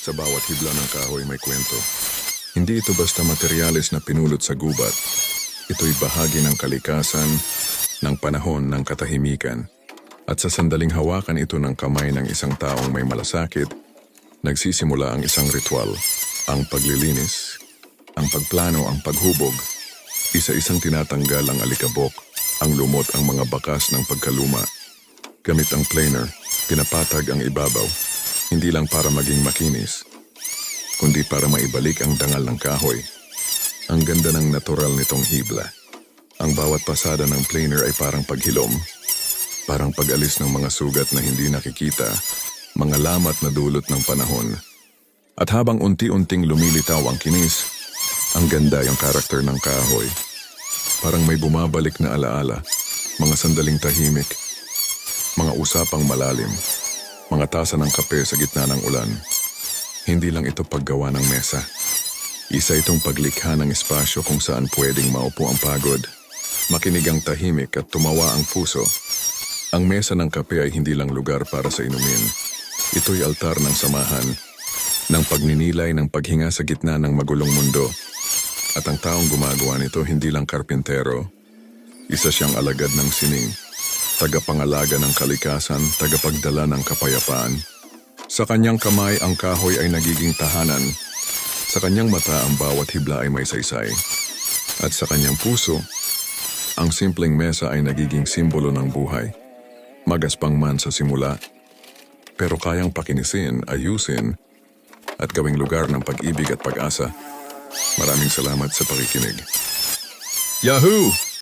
Sa bawat hibla ng kahoy may kwento. Hindi ito basta materyales na pinulot sa gubat. Ito'y bahagi ng kalikasan, ng panahon ng katahimikan. At sa sandaling hawakan ito ng kamay ng isang taong may malasakit, nagsisimula ang isang ritual, ang paglilinis, ang pagplano, ang paghubog. Isa-isang tinatanggal ang alikabok, ang lumot, ang mga bakas ng pagkaluma. Gamit ang planer, pinapatag ang ibabaw, hindi lang para maging makinis, kundi para maibalik ang dangal ng kahoy. Ang ganda ng natural nitong hibla. Ang bawat pasada ng planer ay parang paghilom, parang pag-alis ng mga sugat na hindi nakikita, mga lamat na dulot ng panahon. At habang unti-unting lumilitaw ang kinis, ang ganda yung karakter ng kahoy. Parang may bumabalik na alaala, mga sandaling tahimik, mga usapang malalim, mga tasa ng kape sa gitna ng ulan. Hindi lang ito paggawa ng mesa. Isa itong paglikha ng espasyo kung saan pwedeng maupo ang pagod, makinig ang tahimik at tumawa ang puso. Ang mesa ng kape ay hindi lang lugar para sa inumin. Ito'y altar ng samahan, ng pagninilay, ng paghinga sa gitna ng magulong mundo. At ang taong gumagawa nito hindi lang karpintero. Isa siyang alagad ng sining, tagapangalaga ng kalikasan, tagapagdala ng kapayapaan. Sa kanyang kamay ang kahoy ay nagiging tahanan. Sa kanyang mata ang bawat hibla ay may saysay. At sa kanyang puso, ang simpleng mesa ay nagiging simbolo ng buhay. Magaspang man sa simula, pero kayang pakinisin, ayusin, at gawing lugar ng pag-ibig at pag-asa. Maraming salamat sa pakikinig. Yahoo!